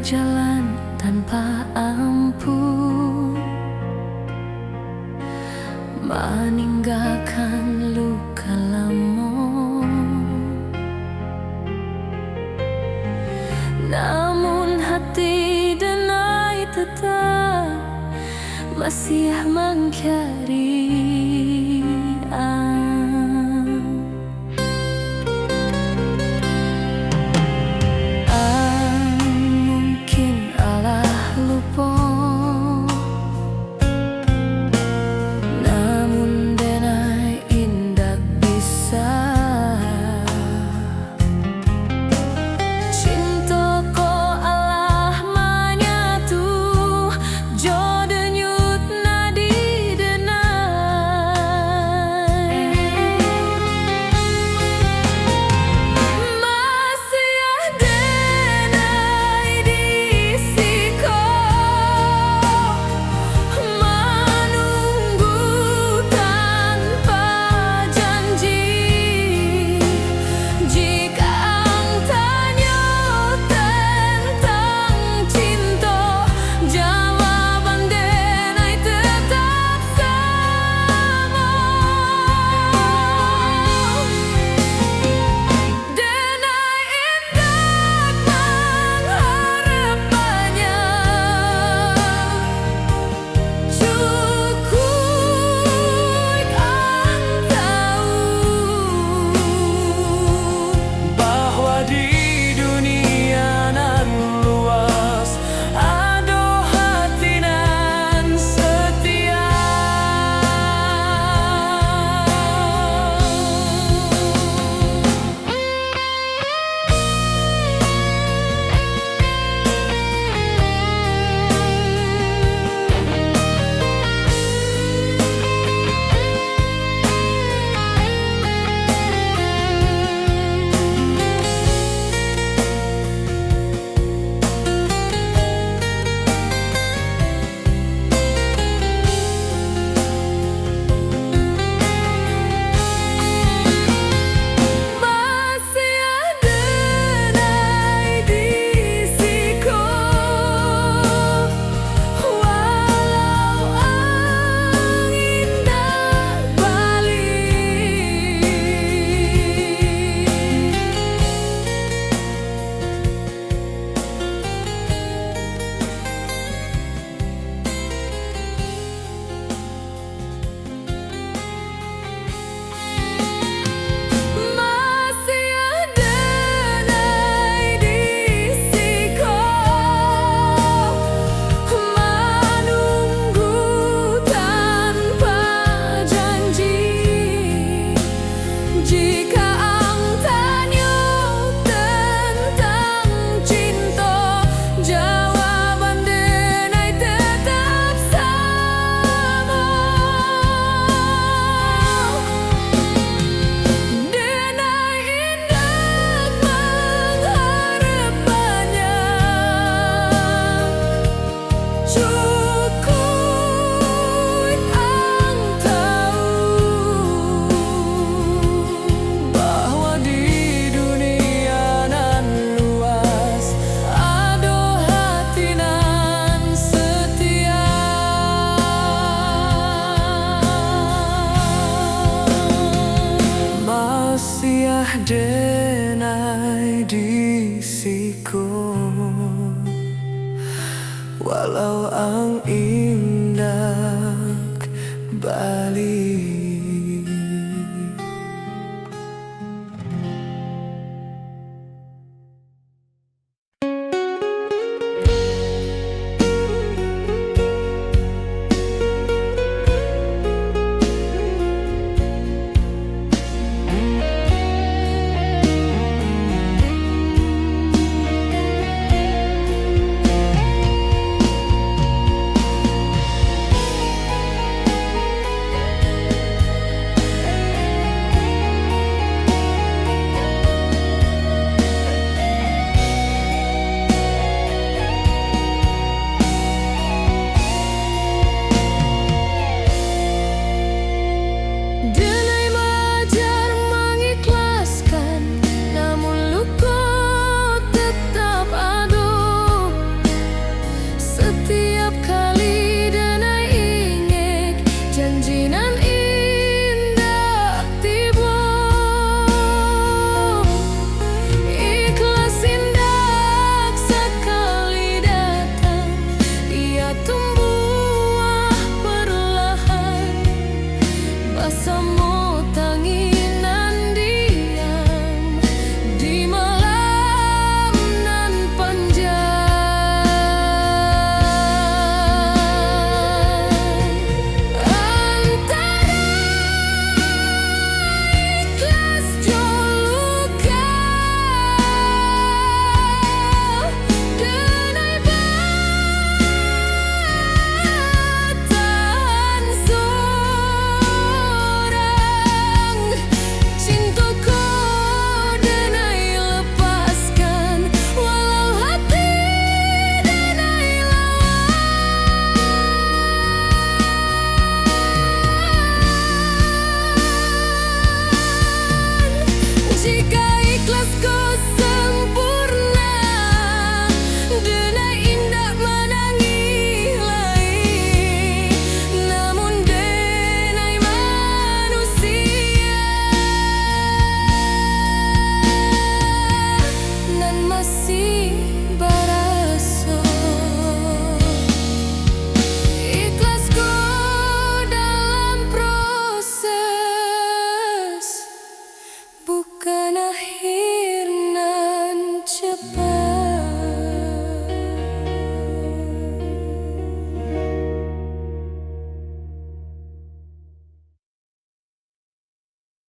berjalan tanpa ampun, meninggalkan luka lama. Namun hati Denai tetap masih mengcari mungkin Allah lupa, namun Denai indak bisa. Cinta ko Allah menyatu, jo denyut nadi Denai. Masih Denai di siko, menunggu tanpa janji. Jika ang tanya tentang cinta, jawaban Denai tetap sama. Denai indak mengharapkannya, cukup ang tahu bahwa di dunia nan luas ada hati nan setia. Masih Denai di siko, walau angin dak balik. Masih Denai di siko, menunggu tanpa janji. Jika ang tanya tentang cinta, jawaban Denai tetap sama. Denai indak mengharapkannya, cukup ang tahu bahwa di dunia nan luas ada hati nan setia. Masih Denai di siko, walau ang indak balik.